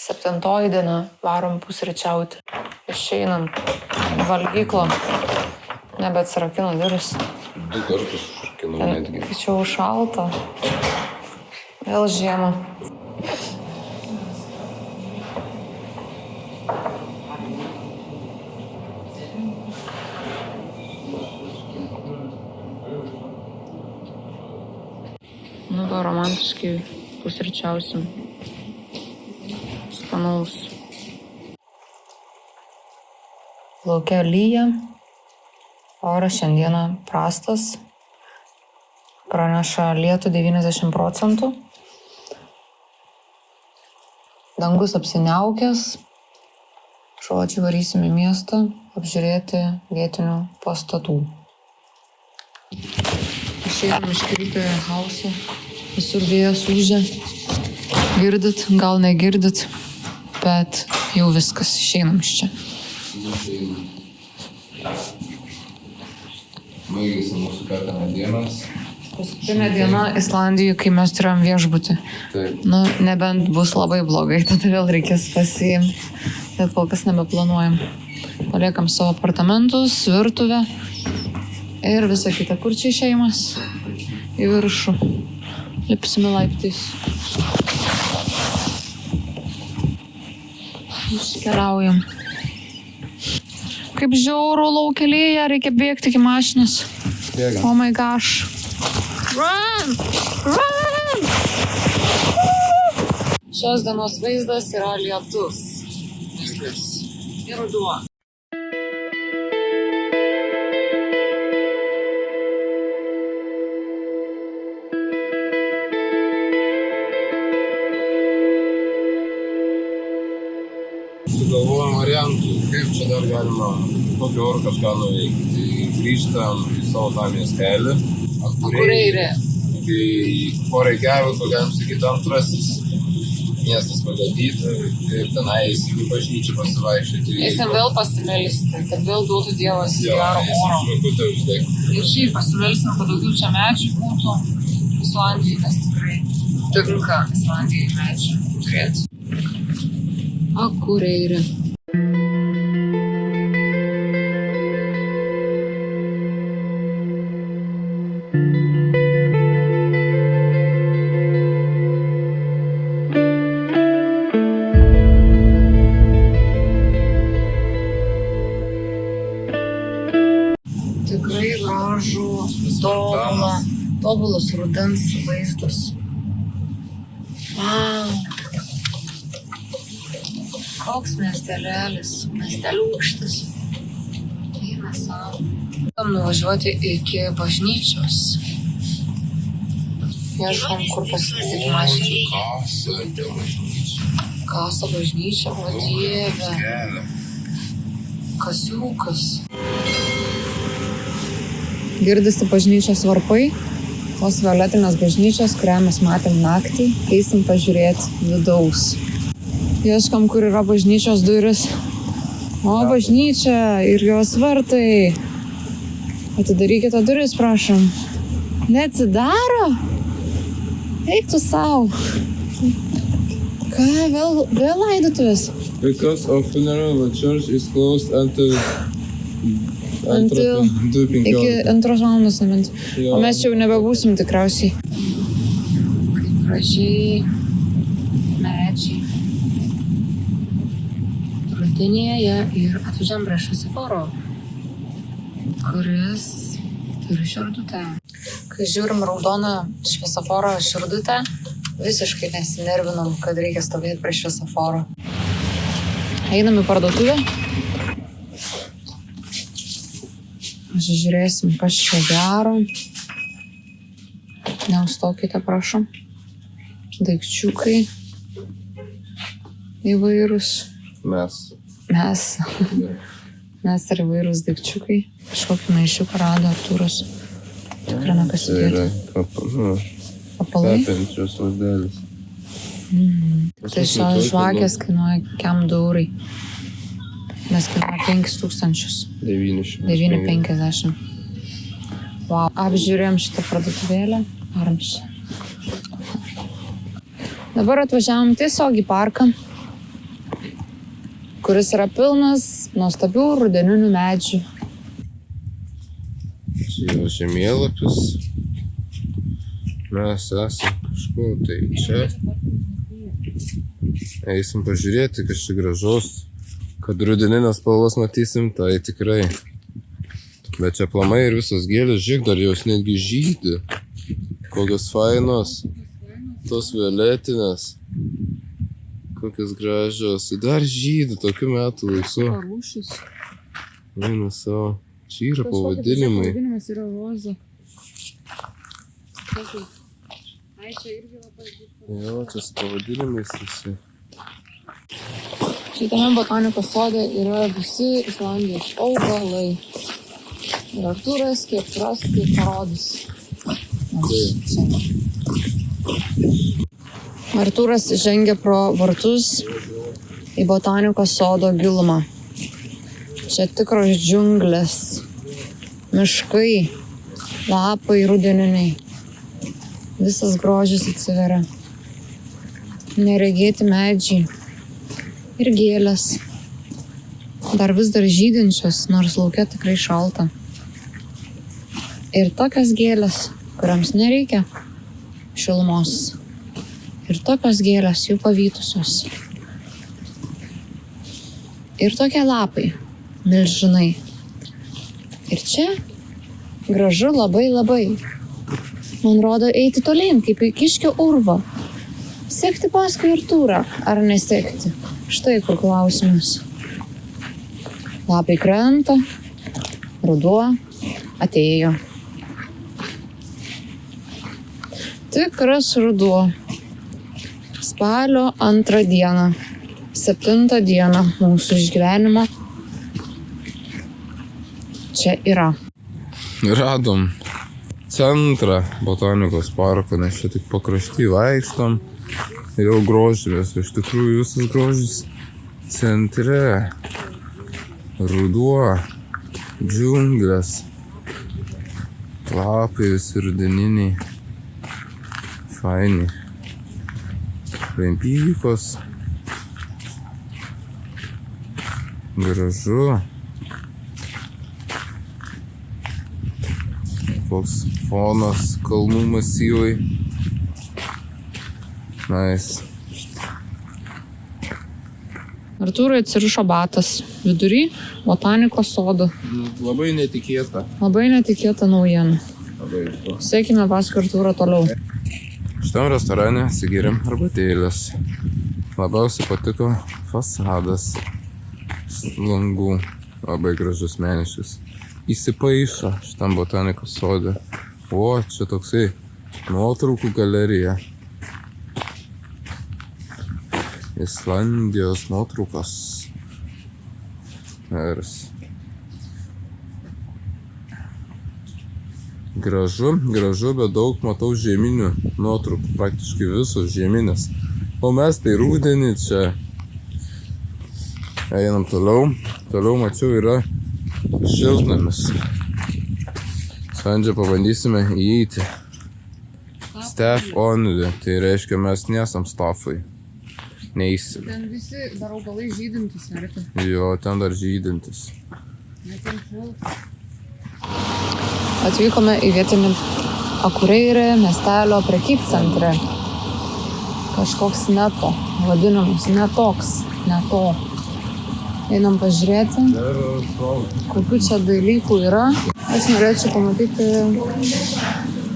7 diena, varom pusryčiauti. Išeinam valgyklą. Nebeatsirakino duris. 2 kartus užrakinau netgi. Kai čia šalta. Vėl žiema. Nu, va, romantiškai pusryčiausim. Skanaus. Lauke lyja. Oras šiandieną prastas. Praneša lietų 90%. Dangus apsiniaukęs. Žodžiu, varysim į miestą apžiūrėti vietinių pastatų. Išėjom iš Krypio hauso. Visur vėjas ūžia. Girdit, gal negirdit, bet jau viskas, išeinam iš čia. Baigėsi mūsų kartą dienas. Paskutinė diena Islandijoje, kai mes turėjom viešbutį. Taip. Nu, nebent bus labai blogai, tada vėl reikės pasiimti. Bet kol kas nebeplanuojam. Paliekam savo apartamentus, virtuvę ir visą kitą. Kur čia išėjimas? Į viršų. Lipsime laiptais. Iškeliaujam. Kaip žiauru laukelyje, reikia bėgti iki mašinos. Bėgam. Oh my gosh. Run! Run! Šios dienos vaizdas yra lietus. Viskas. Ir ruduo. Sugalvojom variantų, kaip čia dar galima tokio oro kažką nuveikti. Tai grįžtam į savo tą miestelį. Akureirė. Kai po Reikjaviko, galim sakyti, antrasis miestas pagadyti ir tenai į bažnyčią pasivaikščioti. Eisim vėl pasimelsti, kad vėl duotų Dievas gero oro. Ir šiaip pasimelsim, kad daugiau čia medžių būtų Islandijai, nes tikrai tinka Islandijai medžių turėti. Akureirė. Tikrai gražų, tobulas rudens vaizdas. Wow. Koks miestelelis, miesteliūkštis. Eina savo. Tam nuvažiuoti iki bažnyčios. Ieškom, kur pasistatyti mašiną. Kasa bažnyčia, o Dieve. Kasiukas. Girdisi bažnyčios varpai. Tos violetinės bažnyčios, kurią mes matėm naktį. Eisim pažiūrėti vidaus. Ieškam, kur yra bažnyčios duris. O, bažnyčia ir jos vartai. Atidarykite duris, prašom. Neatsidaro? Eik tu savo. Ką, vėl laidotuvės? Because of funeral, the church is closed until 2:15. Iki 2 valandos nebent. O mes čia jau nebebūsim tikriausiai. Kaip gražiai. Medžiai. Rudenėje ir atvažiam prie šviesoforo, kuris turi širdutę. Kai žiūrim raudoną šviesoforo širdutę, visiškai nesinervinam, kad reikia stovėti prie šviesoforo. Einam į parduotuvę. Žiūrėsim, kas čia gero. Neustokite, prašom. Daikčiukai įvairūs. Mes ir įvairūs daikčiukai. Kažkokį maišiuką rado Artūras. Tikrina, kas įdėta. Papalai? Kapenčios lazdelės. Tai šios žvakės kainuoja kiam €2. Mes kainuoja 5 950. Wow. Apžiūrėjom šitą parduotuvėlę. Armšė. Dabar atvažiavom tiesiog į parką. kuris yra pilnas nuostabių rudeninių medžių. Čia yra žemėlapis. Mes esam kažkur tai čia. Eisim pažiūrėti, kas čia gražaus. Kad rudeninės spalvas matysim, tai tikrai. Bet čia plamai ir visos gėlės, žiūrėk, dar jos netgi žydi. Kokios fainos. Tos violetinės. Kokios gražios. Dar žydi tokių metų laiku. Rūšis. Vienu savo. Čia yra pavadinimai. Pavadinimas yra roza. Ai, čia irgi labai. Jo, čia su pavadinimais visi. Šitame botanikos sode yra visi Islandijos augalai. Ir Artūras kiek ras, kiek parodys. Artūras žengia pro vartus į botanikos sodo gilumą. Čia tikros džiunglės, miškai, lapai rudeniniai. Visas grožis atsiveria. Neregėti medžiai. Ir gėlės. Dar vis dar žydinčios, nors lauke tikrai šalta. Ir tokios gėlės, kuriams nereikia šilumos. Ir tokios gėlės jų pavytusios. Ir tokie lapai, milžinai. Ir čia gražu labai labai. Man rodo eiti tolyn, kaip į kiškio urvą. Sekti paskui Artūrą, ar nesekti? Štai kur klausimas. Lapai krenta, ruduo atėjo. Tikras ruduo. Spalio 2 dieną, 7 dieną mūsų išgyvenimo čia yra. Radom centrą botanikos parko, nes čia tik pakrašty vaikštom. Jau grožimės, iš tikrųjų visas grožis centre. Ruduo, džiunglės, lapai visi rudeniniai, faini. Lempykos, gražu. Koks fonas kalnų masyvai. Nice. Artūrui atsirišo batas vidury botanikos sodo. Labai netikėta. Labai netikėta naujiena. Sekime paskui Artūrą toliau. Šitam restorane atsigėrėm arbatėlės. Labiausiai patiko fasadas langų. Labai gražus meniškas. Įsipaišo šitam botanikos sode. O, čia toksai nuotraukų galerija. Islandijos nuotraukos. Gražu, bet daug matau žieminių nuotraukų, praktiškai visos žieminės. O mes tai rudenį čia. Einam toliau. Toliau mačiau yra šiltnamis. Sandžia pabandysime įeiti. Staff only, tai reiškia mes nesam staffai. Neįsim. Ten visi dar augalai žydintis, nerite? Jo, ten dar žydintis. Atvykome į vietinį Akureyri miestelio prekybcentrą. Kažkoks neto, vadinamas, netoks, neto. Einam pažiūrėti, kokių čia dalykų yra. Aš norėčiau pamatyti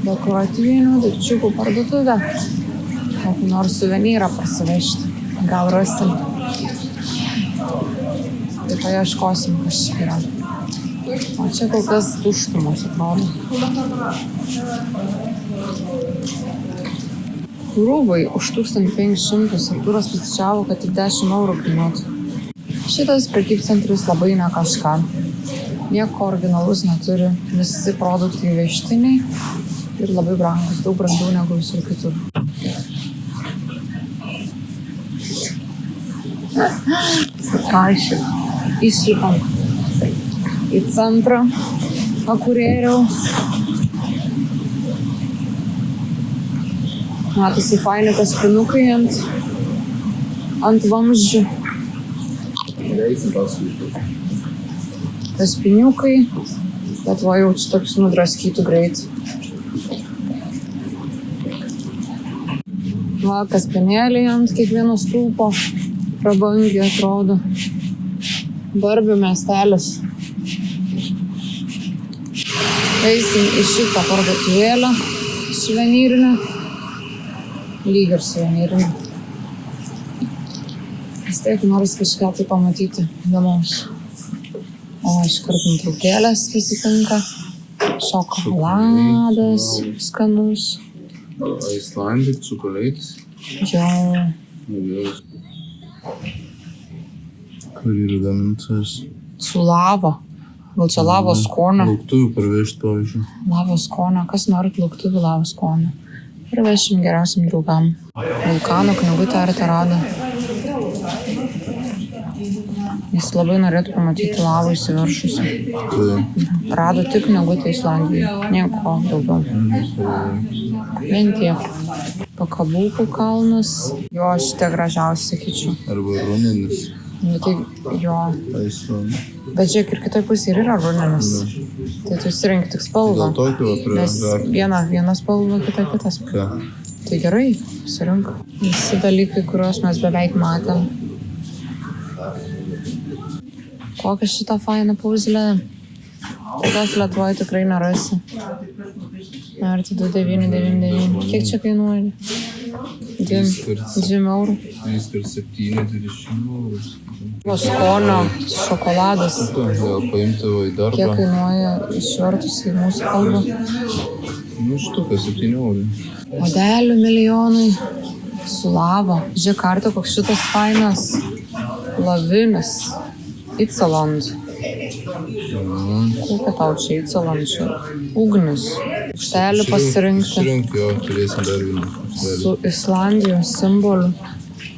dekoratyvinių daikčiukų parduotuvę. Kokį nors suvenyrą pasivežti. Gal rasim. Tai paieškosim, kas čia yra. O čia kol kas tuštumas, atrodo. Rūbai už 1500 Artūras paskaičiavo, kad tik 10 eurų kainuotų. Šitas prekybcentris labai ne kažką. Nieko originalus neturi. Visi produktai įvežtiniai ir labai brangus, daug brangiau negu visur kitur. Kaišį. Išlipam į centrą Akureyriaus. Matosi faini kaspinukai ant vamzdžių. Kaspiniukai, bet va jau čia toks nudraskytų greit. Va, kaspinėliai ant kiekvieno stulpo prabangiai atrodo. Barbių miestelis. Eisim į šitą parduotuvėlę suvenyrinę. Lyg ir suvenyrinę. Vis tiek noris kažką tai pamatyti įdomaus. O iškart nutraukėlės pasitinka. Šokoladas skanus. Islandija, čokolaitis. Jo. Kur yra gamintojas? Su lava. Gal čia lavos skonio? Lauktuvių parvežti, pavyzdžiui. Lavos skonio. Kas norit lauktuvių lavos skonio? Parvešim geriausiam draugam. Vulkano knygutę ar te rado? Jis labai norėtų pamatyti lavą įsiveršusi. Rado tik knygutę Islandijoje. Nieko daugiau. Vien tiek. Pakabūkų kalnas. Jo, šitie gražiausi, sakyčiau. Arba runinis. Nu, tai jo. Aislanda. Bet žiūrėk, ir kitoj pusėje ir yra runinis. Tai tu įsirenki tik spalvą. Dėl tokio Nes viena spalva, kita spalva. Ką? Tai gerai, susirink. Visi dalykai, kuriuos mes beveik matėm. Kokia šita faina pauzlė. Tokios Lietuvoje tikrai nerasi. Ar tai 2999. Kiek čia kainuoja? 2 eurų. 3x7, 20 eurų. Skonio šokoladas. Gal paimti į darbą. Kiek kainuoja išvertus į mūsų kalbą? Nu, štuka 7 eurų. Modelių milijonai. Su lava. Žiūrėk, kartą koks šitas fainas. Lavinis. Itzaland. Kokia tau čia Itzaland čia? Ugnis. Štelį pasirinkti. Išrink, jo, turėsim dar vieną. Su Islandijos simboliu.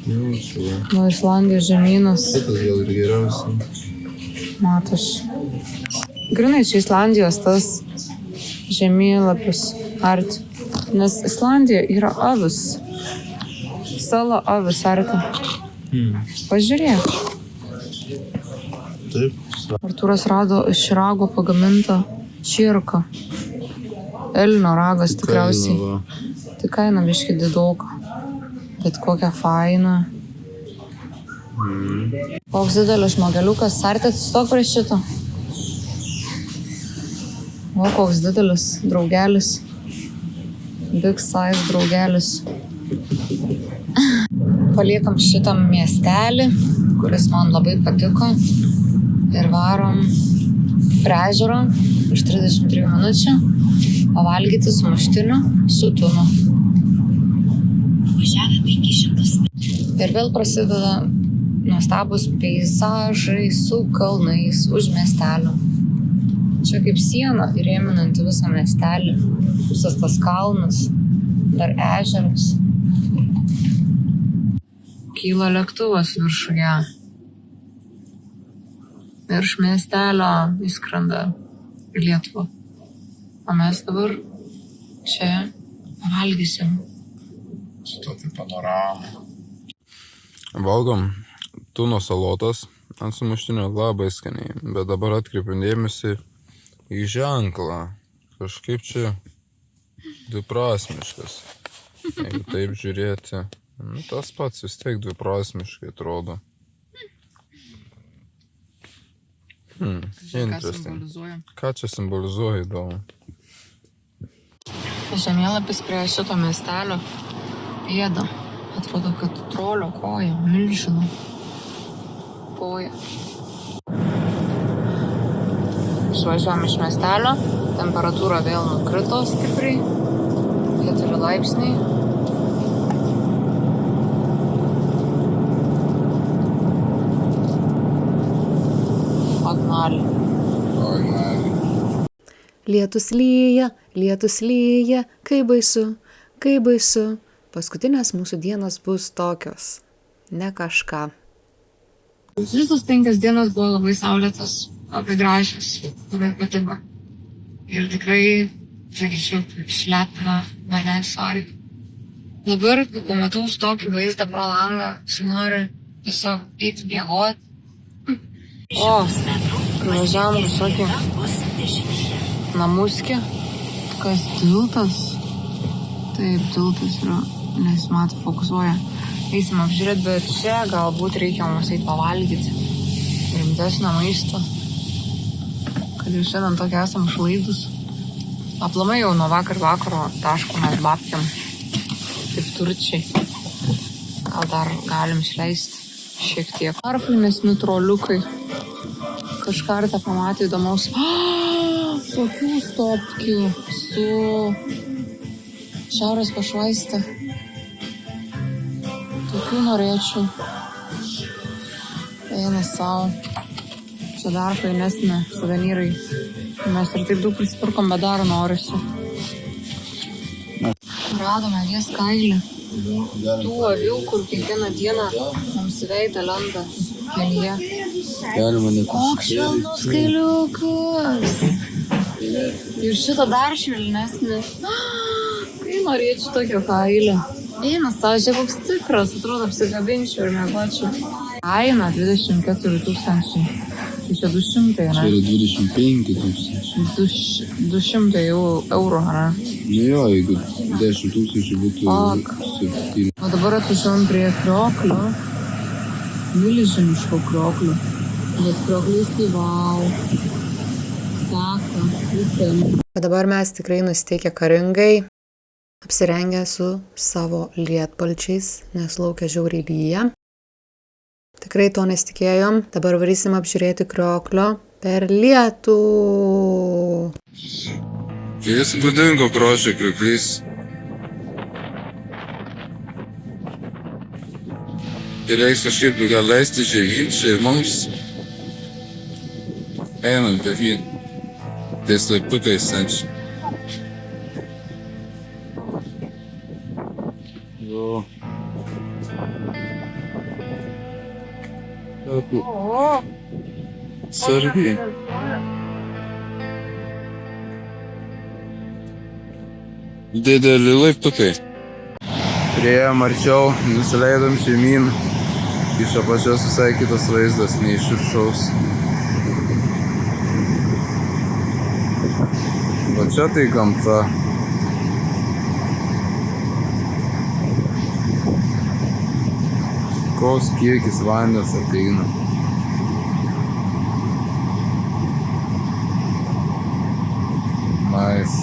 Jau, čia. Nuo Islandijos žemynas. Šitas gal ir geriausiai. Matos. Grinai čia Islandijos tas žemėlapis arti. Nes Islandija yra avis. Sala avis arti. Pažiūrėk. Taip. Artūras rado iš rago pagamintą čirką. Elnio ragas tikriausiai. Tai kaina biški didoka. Bet kokia faina. Koks didelis žmogeliukas. Sartė, atsistok prie šito. O, koks didelis draugelis. Big size draugelis. Paliekam šitą miestelį, kuris man labai patiko. Ir varom prie ežero už 33 minučių. Pavalgyti sumuštiniu su tunu. Ir vėl prasideda nuostabus peizažai su kalnais už miestelio. Čia kaip siena įrėminanti visą miestelį. Visas tas kalnas, dar ežeras. Kyla lėktuvas viršuje. Virš miestelio įskrenda į Lietuvą. O mes dabar čia pavalgysim. Su tokia panorama. Valgom tuno salotas ant sumuštinio labai skaniai, bet dabar atkreipiu dėmesį į ženklą. Kažkaip čia dviprasmiškas. Jeigu taip žiūrėti, nu, tas pats vis tiek dviprasmiškai atrodo. Ką čia simbolizuoja įdomu? Žemėlapis prie šito miestelio pėda. Atrodo, kad trolio koja, milžino koja. Išvažiuojam iš miestelio, temperatūra vėl nukrito stipriai, 4 laipsniai. Lietus lyja, kaip baisu. Paskutinės mūsų dienos bus tokios. Ne kažką. Visos 5 dienos buvo labai saulėtas, labai gražios, labai patiko. Ir tikrai, sakyčiau, šlepina mane sorry. Dabar, kai pamatau tokį vaizdą pro langą, noriu tiesiog eiti miegoti. O, važiavam kažkokį namuskį. Kas tiltas? Taip, tiltas yra, nesimato, fokusuoja. Eisim apžiūrėti, bet čia galbūt reikia mums eiti pavalgyti. Rimtesnio maisto. Kad jau šiandien tokie esam šlaidus. Aplamai jau nuo vakaro taško mes babkiam. Taip turčiai. Gal dar galim išleisti šiek tiek. Ar fainesni troliukai. Kažką ar te pamatė įdomaus. Tokių stopkių su šiaurės pašvaiste. Tokių norėčiau. Eina savo. Čia dar fainesnė suvenyrai. Mes ir taip daug prisipirkom, bet dar norisi. Radome jas kailį. Tų avių, kur kiekvieną dieną mums veidą lenda kelyje. Koks švelnus kailiukas. Ir šitą dar švelnesnį. Kai norėčiau tokio kailio. Eina savo, čia koks tikras, atrodo apsikabinčiau ir mėgočiau. Kaina 24 000. Čia 200, ne? Čia yra 25 000. 200 eurų, ne? Nu jo, jeigu 10 000 būtų 7. O dabar atvažiuojam prie krioklio. Milžiniško krioklio. Bet krioklys tai vau. Teka, upėm. O dabar mes tikrai nusiteikę karingai, apsirengę su savo lietpalčiais, nes laukia žiauriai lyja. Tikrai to nesitikėjom. Dabar varysim apžiūrėti krioklio per lietų. Jis būdingo grožio krioklys. Ir reiks kažkaip gal leisti žemyn, čia ir mums. Einam per jį. Tais laiptukais senčiai. Jo. Sargiai. Dideli laiptukai. Priėjom arčiau, nusileidom žemyn. Iš apačios visai kitas vaizdas, nei iš viršaus. O čia tai gamta. Koks kiekis vandens ateina. Nice.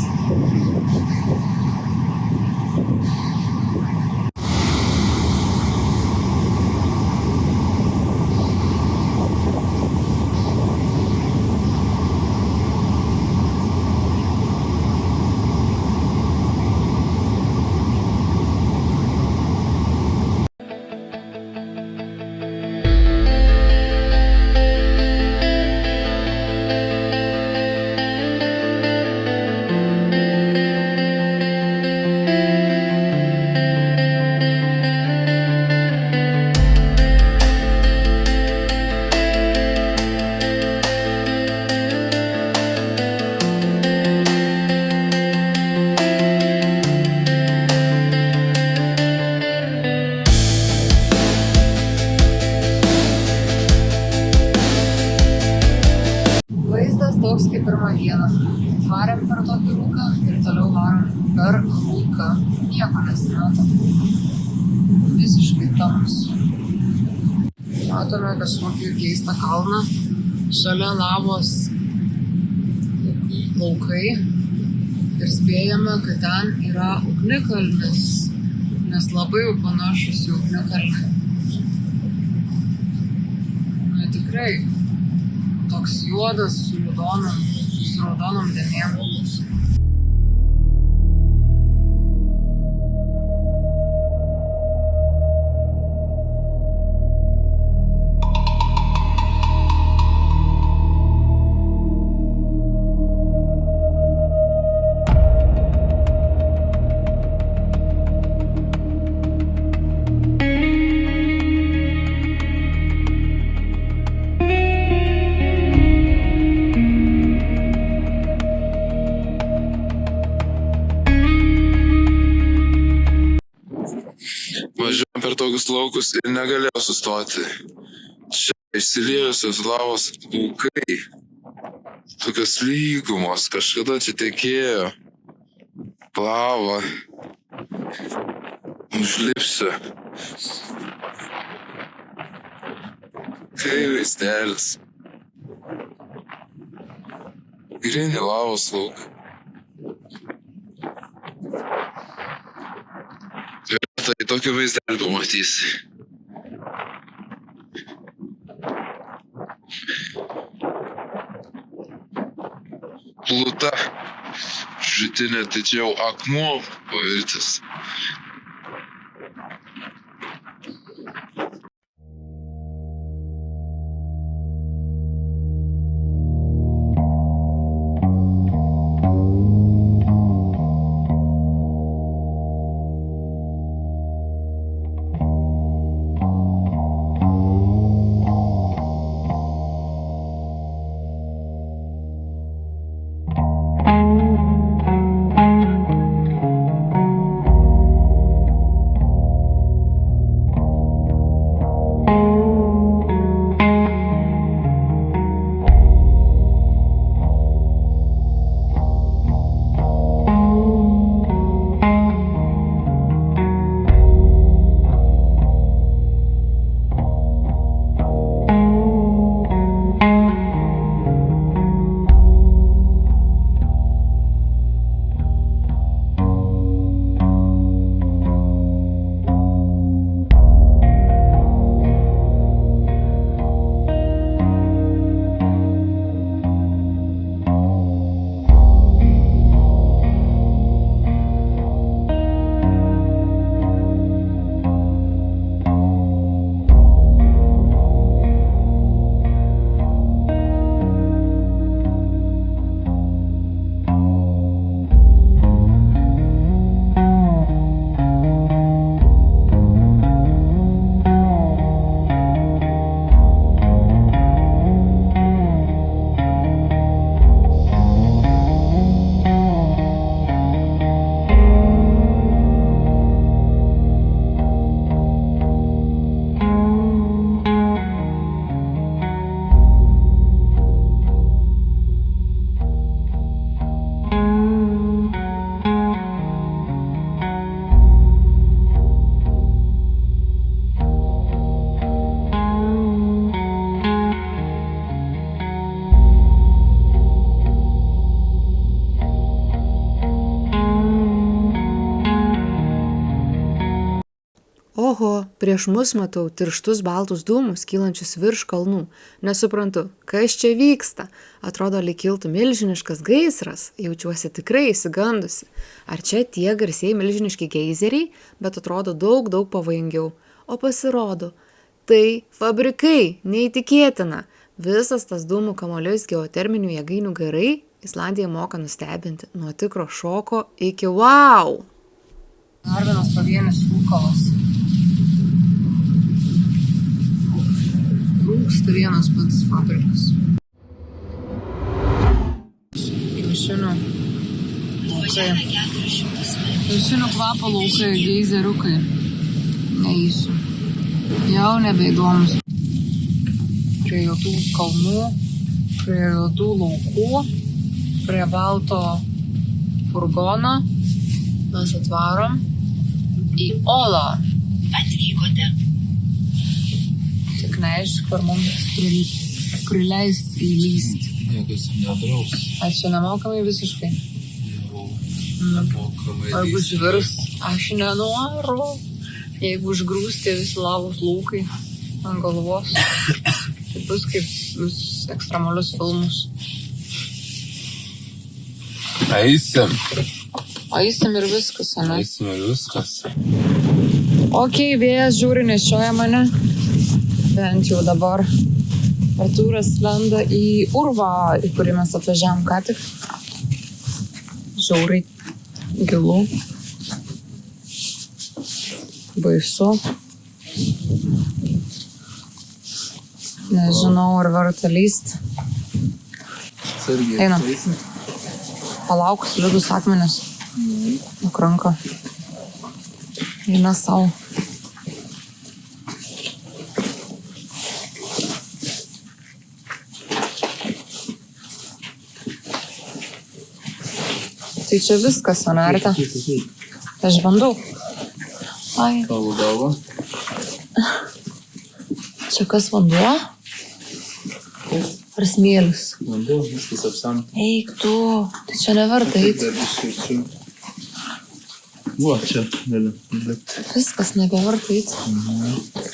Toks kaip pirmą dieną. Varėm per tokį rūką ir toliau varom per rūką. Nieko nesimato. Visiškai tamsu. Matome kažkokį keistą kalną. Šalia lavos laukai. Ir spėjame, kad ten yra ugnikalnis. Nes labai jau panašus į ugnikalnį. Na tikrai. Toks juodas su raudonom dėmėm. Važiuojam per tokius laukus ir negalėjau sustoti. Čia Išsiliejusios lavos laukai. Tokios lygumos. Kažkada čia tekėjo. Lava. Užlipsiu. Kai vaizdelis. Grini lavos laukai. Ir tai tokį vaizdelį pamatysi. Pluta. Žutinė, tai čia jau akmuo pavirtis. Oho, prieš mus matau tirštus baltus dūmus kylančius virš kalnų. Nesuprantu, kas čia vyksta. Atrodo, lyg kiltų milžiniškas gaisras. Jaučiuosi tikrai įsigandusi. Ar čia tie garsiai milžiniški geizeriai, bet atrodo daug pavojingiau. O pasirodo, tai fabrikai, neįtikėtina. Visas tas dūmų kamuolys geoterminių jėgainių garai Islandija moka nustebinti nuo tikro šoko iki wow. Dar vienas pavienis rūkalas. Rūksta vienas pats fabrikas. Kiaušinių laukai. Kiaušinių kvapo laukai, geizeriukai. Neįsiu. Jau nebeįdomus. Prie juodų kalnų, prie juodų laukų, prie balto furgono mes atvarom į Olą. Atvykote. Tik neaišku, ar mums prileis įlysti. Niekas nedraus. Ar čia nemokamai visiškai? Nemokamai. Ar bus virs? Aš nenoriu. Jeigu užgrūs tie visi lavos laukai ant galvos, tai bus kaip visus ekstremalius filmus. Eisim. Eisim ir viskas, ane? Eisim ir viskas. Ok, vėjas žiūri nešioja mane. Bent jau dabar. Artūras lenda į urvą, į kurį mes atvažiavom ką tik. Žiauriai gilu. Baisu. Nežinau, ar verta lyst. Einam. Palauk, slidus akmenis. Nukranka. Eina savo. Tai čia viskas, Anarta. Aš bandau. Ai. Tavo galva. Čia kas vanduo? Ar smėlis? Vanduo, viskas apsamta. Eik tu, tai čia neverta eiti. Va, čia gali. Viskas nebeverta eiti.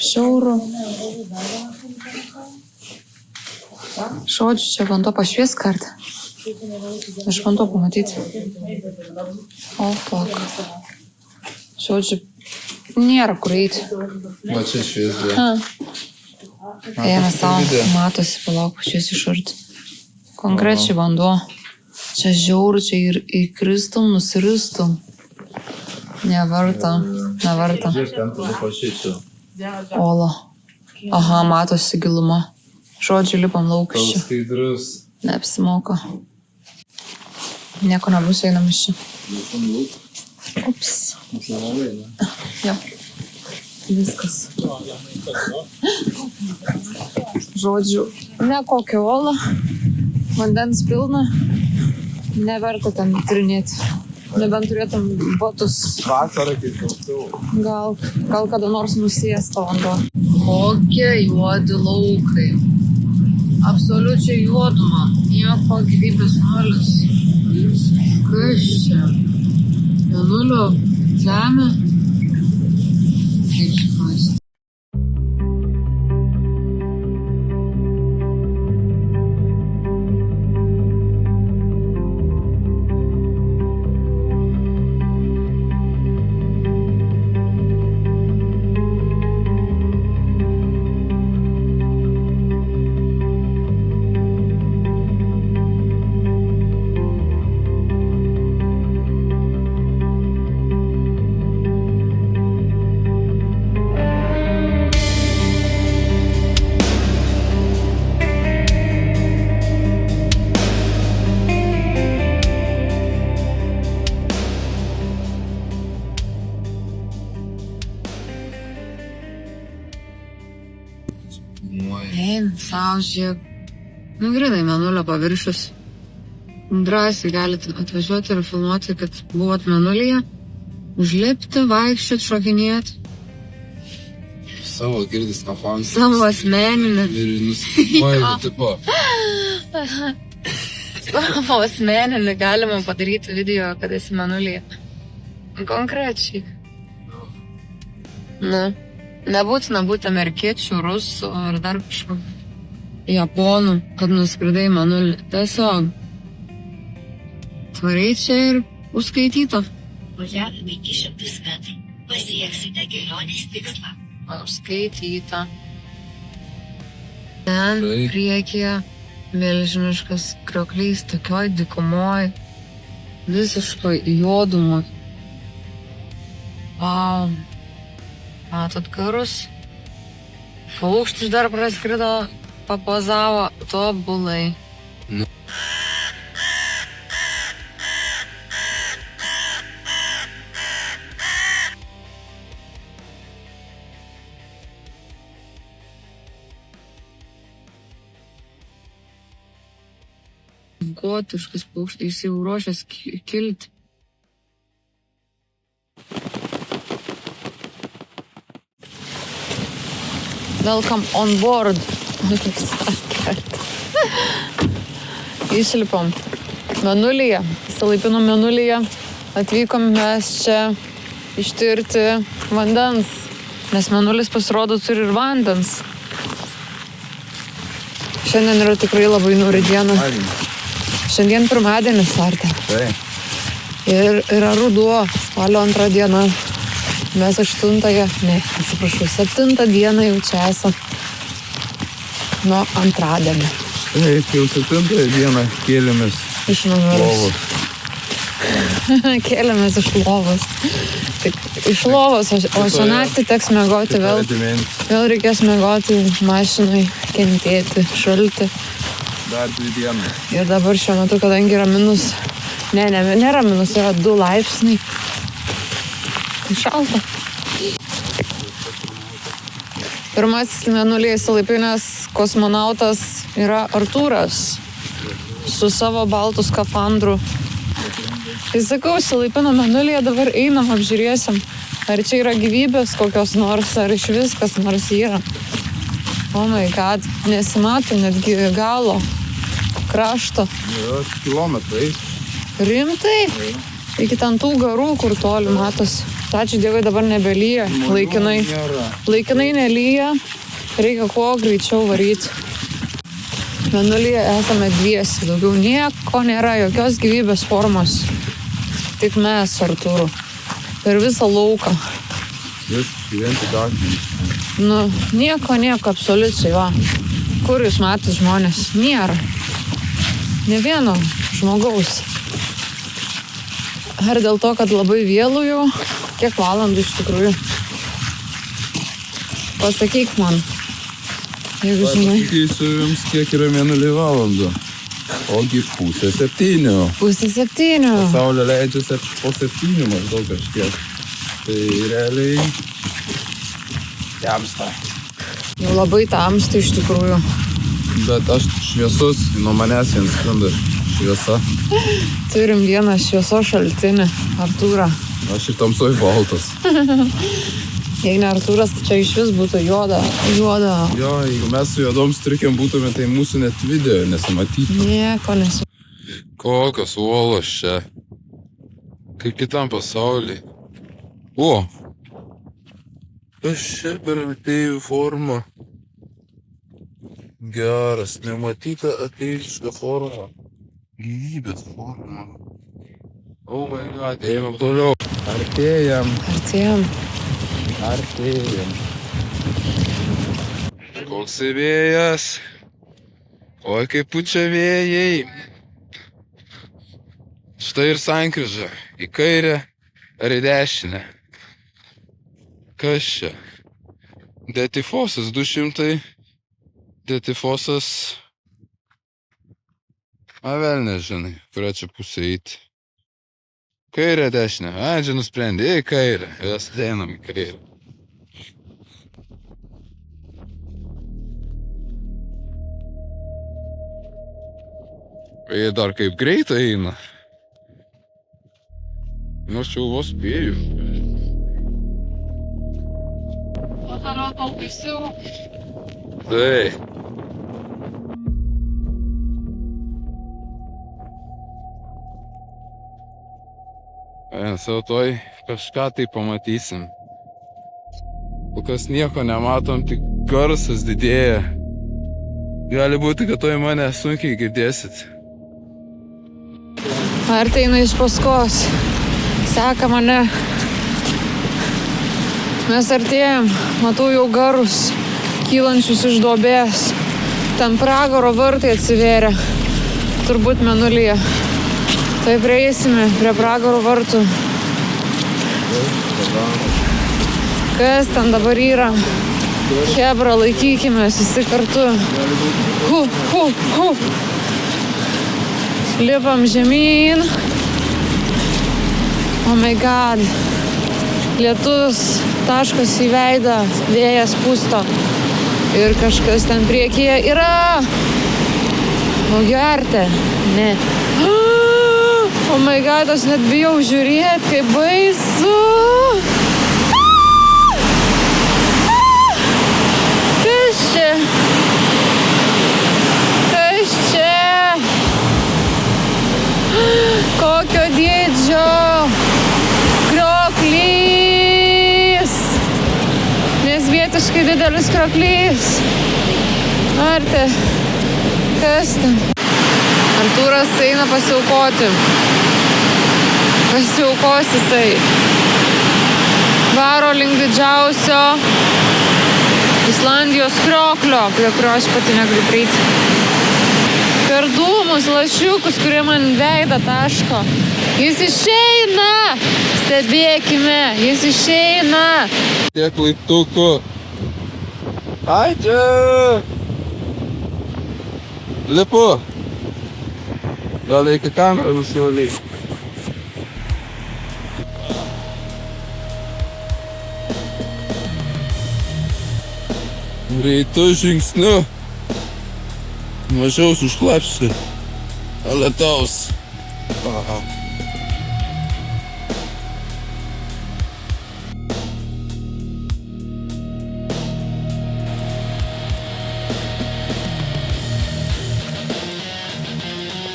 Šiauru. Žodžiu, čia vanduo pašvies kartą. Aš bandau pamatyti. O, fuck. Žodžiu, nėra kur eiti. Va, čia šviesdė. Eina savo, matosi, palauk, pašies išarti. Konkrečiai vanduo. Čia žiauru, čia ir įkristum, nusiristum. Neverta. Žiūrėk, ten tada pašyčiau. Ola. Aha, matosi giluma. Žodžiu, lipam lauk iš čia. Tau skaidrus. Neapsimoka. Nieko nebus, einam iš čia. Ups. Jo. Viskas. Žodžiu, ne kokią olą. Vandens pilna. Neverta ten trinėti. Nebent turėtum botus. Vasarą kaip klausiau. Gal kada nors nusės to vanduo. Kokie juodi laukai. Absoliučiai juoduma. Nieko gyvybės nulis. Kas čia? Mėnulio žemė? Kaip suprast. Ein, savo žiūrėk. Grinai mėnulio paviršius. Drąsiai galite atvažiuoti ir filmuoti, kad buvot mėnulyje. Užlipti, vaikščioti, šokinėti. Savo girdis kafanį. Savo asmeninį. Ir nusipaido tipo. Savo asmeninį galima padaryti video, kad esi mėnulyje. Konkrečiai. Na. Nebūtina būti amerikiečių, rusų ar dar kažkokių japonų, kad nuskridai mėnulį. Tiesiog tvariai čia ir užskaityto. Važiavimai iki 100 metrų. Pasieksite kelionės tikslą. Užskaityta. Ten priekyje milžiniškas krioklys tokioj dykumoj. Visiškai juodumoj. Vau. Matot karus. Paukštis dar praskrido, papozavo tobulai. Gotiškas paukštis, jis jau ruošias kilti. Welcome on board. Išlipom mėnulyje, įsilaipinom mėnulyje, atvykom mes čia ištirti vandens, nes mėnulis pasirodo turi ir vandens. Šiandien yra tikrai labai niūri diena. Šiandien pirmadienis, Artė. Ir yra ruduo, spalio 2 diena. Mes 7 dieną jau čia esam nuo antradienio. Taip, jau 7 dieną kėlėmės iš lovos. Kėlėmės iš lovos. Tik iš lovos, o šią naktį teks miegoti vėl. Vėl reikės miegoti mašinai, kentėti, šalti. Dar 2 dienas. Ir dabar šiuo metu, kadangi yra minus, nėra minus, yra 2 laipsniai. Šalta. Pirmasis mėnulyje įsilaipinęs kosmonautas yra Artūras su savo baltu skafandru. Tai sakau, Šilaipino Mėnulyje dabar einam, apžiūrėsim, ar čia yra gyvybės kokios nors, ar iš viskas nors yra. Oh my god, nesimato netgi galo krašto. Yra kilometrai. Rimtai? Iki ten tų garų, kur toli matosi. Ačiū Dievui, dabar nebelyja, laikinai. Laikinai nelyja, reikia kuo greičiau varyti. Mėnulyje esame dviesi, daugiau nieko nėra, jokios gyvybės formos. Tik mes su Artūru. Per visą lauką. Vien tik akmenys. Nu, nieko, absoliučiai, va. Kur jūs matys žmonės? Nėra. Ne vieno žmogaus. Ar dėl to, kad labai vėlu jau? Kiek valandų iš tikrųjų? Pasakyk man. Jeigu žinai. Pasakysiu jums, kiek yra Mėnulyje valandų. Ogi 6:30. 6:30. Saulė leidžiasi po 7 maždaug kažkiek. Tai realiai tamsta. Jau labai tamsta iš tikrųjų. Bet aš šviesus, nuo manęs jiems skrenda šviesa. Turim vieną šviesos šaltinį, Artūrą. Aš ir tamsoj baltas. Jei ne Artūras, tai čia iš vis būtų juoda. Jo, jeigu mes su juodom striukėm būtume, tai mūsų net video nesimatytų. Nieko nesu. Kokios uolos čia. Kaip kitam pasaulyje. O! Kas čia per atėjų formą? Geras, nematyta atėjiška forma. Gyvybės forma. Oh my god, einam toliau. Artėjam. Koks vėjas. Oi, kaip pučia vėjai. Štai ir sankryža. Į kairę ar į dešinę. Kas čia? Detifosas 200. Detifosas. Vėl nežinai, kurią čia pusę eiti. Kairę, dešinę. Čia nusprendė, į kairę. Jas einam į kairę. Jie dar kaip greitai eina. Nors jau vos spėju. O toliau taupysiu. Tai. Sau toj kažką tai pamatysim. Kol kas nieko nematom, tik garsas didėja. Gali būti, kad toj mane sunkiai girdėsit. Ar tai eina iš paskos? Seka mane. Mes artėjam, matau jau garus, kylančius iš duobės. Ten pragaro vartai atsivėrė, turbūt Mėnulyje. Tai prieisime prie pragaro vartų. Kas ten dabar yra? Chebra, laikykime visi kartu. Lipam žemyn. Oh my god. Lietus taškas į veidą, vėjas pusto. Ir kažkas ten priekyje yra. O gerti? Ne. Oh my god, aš net bijau žiūrėti, kaip baisu. Kas čia? Kas čia? Kokio dydžio? Krioklys. Nesvietiškai didelis krioklys. Arti, kas ten? Artūras eina pasiaukoti. Pasiaukos jisai. Varo link didžiausio Islandijos krioklio, prie kurio aš pati negaliu prieiti. Per dūmus, lašiukus, kurie man veidą taško. Jis išeina! Stebėkime, jis išeina! Tiek laiptukų. Aidžiu! Lipu! Gal reikia kamerą nusivalyti. Greitu žingsniu. Mažiau sušlapsi. Lietaus.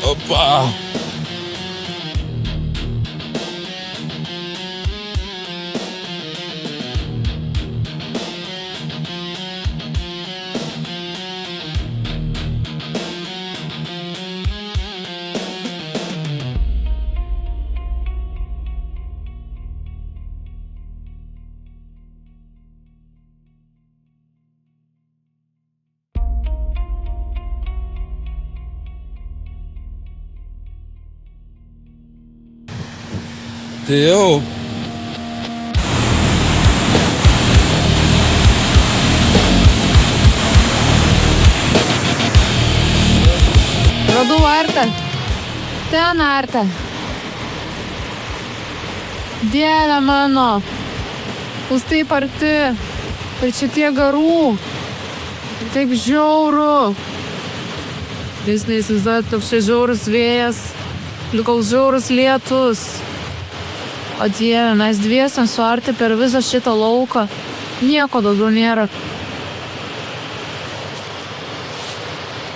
Opa! Tai jau. Radau artą. Ten artą. Dieve mano. Jūs taip arti. Ir čia tiek garų. Taip žiauru. Jūs neįsivaizduojat, toks čia žiaurus vėjas. Likau žiaurus lietus. O Dieve, mes dviesiam suarti per visą šitą lauką. Nieko daugiau nėra.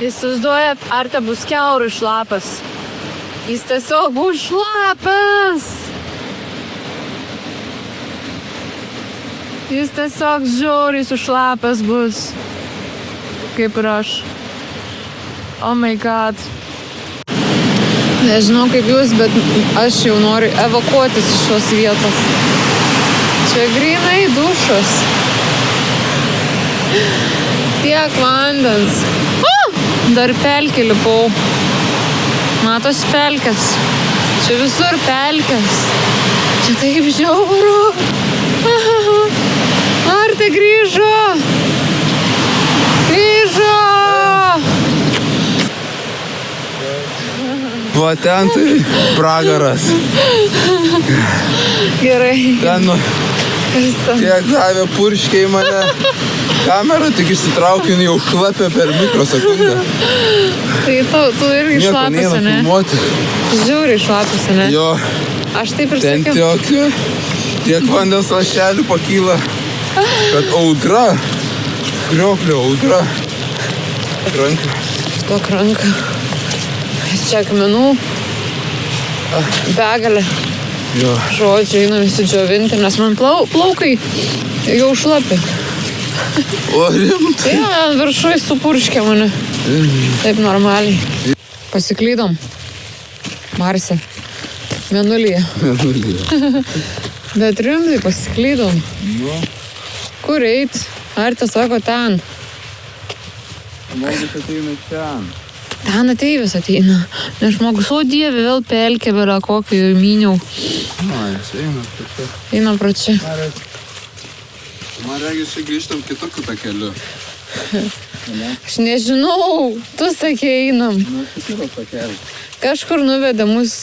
Įsivaizduoja, Arte bus kiaurai šlapas. Jis tiesiog bus šlapas. Jis tiesiog žiauriai sušlapas bus. Kaip ir aš. Oh my god. Nežinau kaip jūs, bet aš jau noriu evakuotis iš šios vietos. Čia grynai dušas. Tiek vandens. Dar pelkė lipau. Matos pelkės. Čia visur pelkės. Čia taip žiauru. Arte grįžo. Grįžo. Va ten tai pragaras. Gerai. Ten tiek davė purškiai mane. Kamerą tik išsitraukiu, jau šlapia per mikrosekundę. Tai tu irgi šlapėsi, ne? Filmuoti. Žiauriai šlapėsi, ne? Jo. Aš taip ir ten sakiau. Tiek vandens lašelių pakyla, kad audra. Krioklio audra. Ranka. Stok ranką. Čia akmenų. Begalė. Jo. Žodžiu, einam įsidžiovinti, nes man plaukai jau šlapi. O rimtai? Jo, viršui supurškė mane. Taip normaliai. Pasiklydom. Marse. Mėnulyje. Bet rimtai pasiklydom. Nu. Kur eit? Arte sako ten. Žmogus ateina ten. Ten ateivis ateina. Nes žmogus, o Dieve, vėl pelkė, vėlia kokį jau myniau. Na, jis eina pro čia. Eina pro čia. Man regis, čia grįžtam kitokiu tą keliu. Aš nežinau, tu sakė einam. Na, kito tą kelią. Kažkur nuvedė mus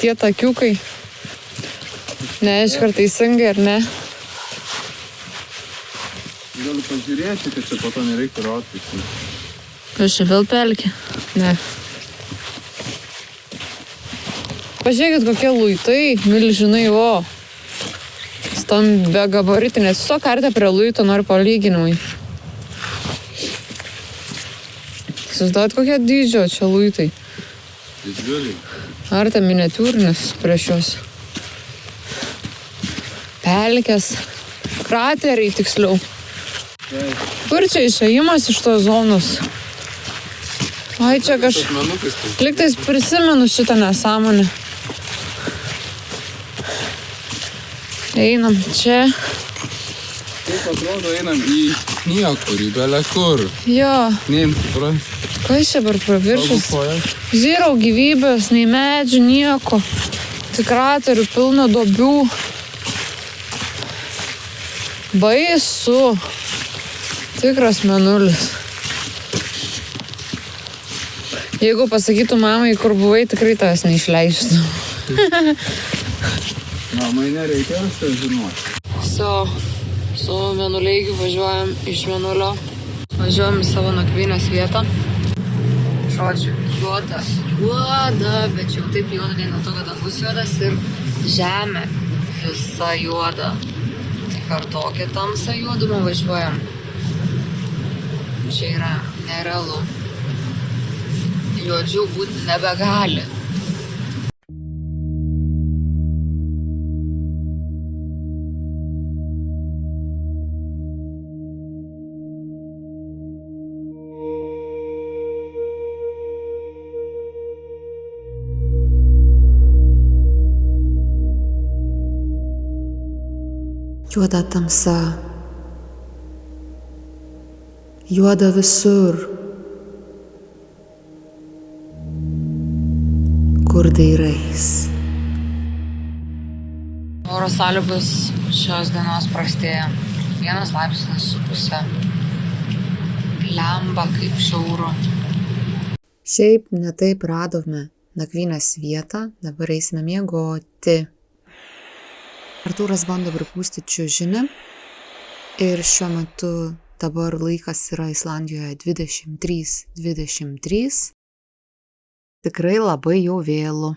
tie takiukai. Neaišku, ar teisingai ar ne. Galiu pažiūrėti, kad čia po to nereiktų rodyti. Aš čia vėl pelkė. Ne. Pažiūrėkit, kokie luitai, milžinai, o. Stambia gabaritinė. Tiesiog Arte prie luito noriu palyginimai. Susiduot, kokie dydžio čia luitai. Didžiuliai. Arte miniatiūrinis prieš juos. Pelkės. Krateriai tiksliau. Kur čia išėjimas iš tos zonos? Ai, čia Liktais prisimenu šitą nesąmonę. Einam čia. Taip atrodo, einam į niekur, į belekur. Jo. Neim suprast. Kas čia bar praviršęs? Zero gyvybės, nei medžių, nieko. Tik kraterių, pilna duobių. Baisu. Tikras mėnulis. Jeigu pasakytų mamai, kur buvai, tikrai tavęs neišleistų. Mamai nereikia, aš tai žinoti. Su mėnuleigiu važiuojam iš Mėnulio. Važiuojam į savo nakvynės vietą. Žodžiu, juoda, bet jau taip juoda, ne dėl to, kad dangus juodas ir žemė visa juoda. Tai per tokią tamsą juodumą važiuojam. Čia yra nerealu. juodžiau būti nebegali. Juoda tamsa. Juoda visur. Kur dairais? Oro sąlygos šios dienos prastėja. 1,5 laipsnis. Blemba kaip šiauru. Šiaip netaip radome nakvynės vietą, dabar eisime miegoti. Artūras bando pripūsti čiužinį ir šiuo metu dabar laikas yra Islandijoje 23:23. Tikrai labai jau vėlu.